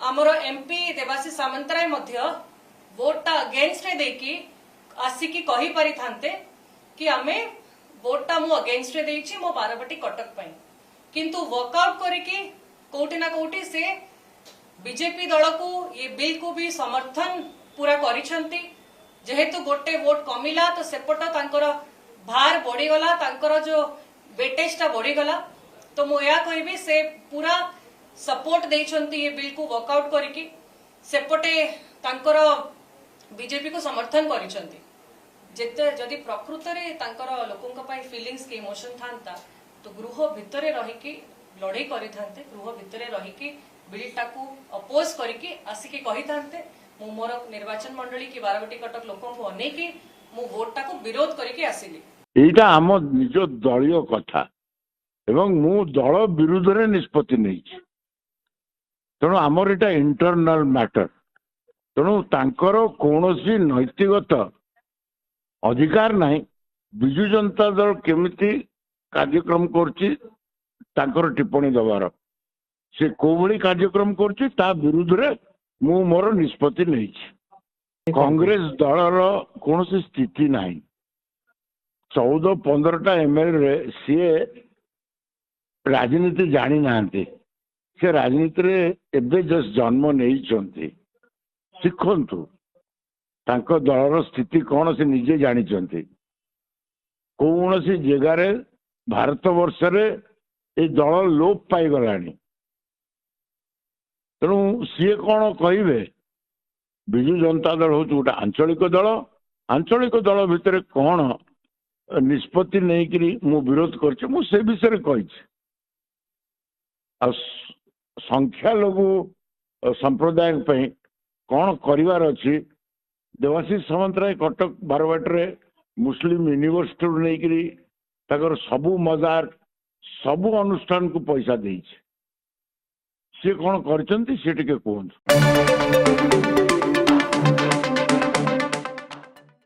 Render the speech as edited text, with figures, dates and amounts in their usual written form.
आमर MP Debashish Samantaray वोटा against रे देकी आसिकी कही पारि थांते कि आमे वोटा मु अगेन्स्ट रे देइछि मो बारबाटी कटक पई किंतु वर्कआउट करिकी कोठी ना कोठी से बीजेपी दल को ये बिल को भी समर्थन पूरा करिसंती जेहेतु गोटे वोट कमिला तो सेपट तांकर भार बढ़ीगला तांकर जो वेटेजटा बढ़ीगला तो मु या कहबी से पूरा सपोर्ट देइछंती ये बिल को वर्कआउट करिकी सेपटे तांकर बीजेपी को समर्थन करिसंती जेते जदि प्रकृत रे तांकर लोकंक पई फीलिंग्स के इमोशन थांता तो गृह भितरे रही की लड़ाई करि थांते गृह भितरे रही की बिलटा को अपोज करिकी आसिकी कहि थांते मु मोर निर्वाचन मंडली की बारबाटी कटक लोकन को अनेकी मु वोटटा को विरोध करिकी आसिली एटा हम निज दलीय कथा एवं मु दल विरुद्ध रे निष्पत्ति नहीं तेणु आमर एटा इंटरनल मैटर तेणु तांकर कौनसी नैतिकता अधिकार नहीं विजु जनता दल केमिति कार्यक्रम करछि तांकर टिप्पणी दबार से कोभली कार्यक्रम करछि ता विरुद्ध रे मु मोर निष्पत्ति नहीं कांग्रेस दलर कौनसी स्थिति नहीं 14-15टा एमएलए सी राजनीति जानी नांती से राजनीति रे एबे जस्ट जन्म नहीं शिखंतु तांको दलर स्थिति कौन से निजे जानी कौन सी जगार भारत वर्ष रे ए दल लोप पाई गलानी तेणु सी कौन कहे विजु जनता दल हूँ गोटे आंचलिक दल भितर कौन निष्पत्ति नहीं करी मु विरोध कर विषय कही संख्या लघु संप्रदाय कौन कर अच्छी देवाशीष सामंतराय कटक बारबाटी मुस्लिम यूनिवर्सिटी नहीं करी ताकर सबू मजार सबू अनुष्ठान को पैसा देइछे सी कौन करछंती से टिके कहूँ।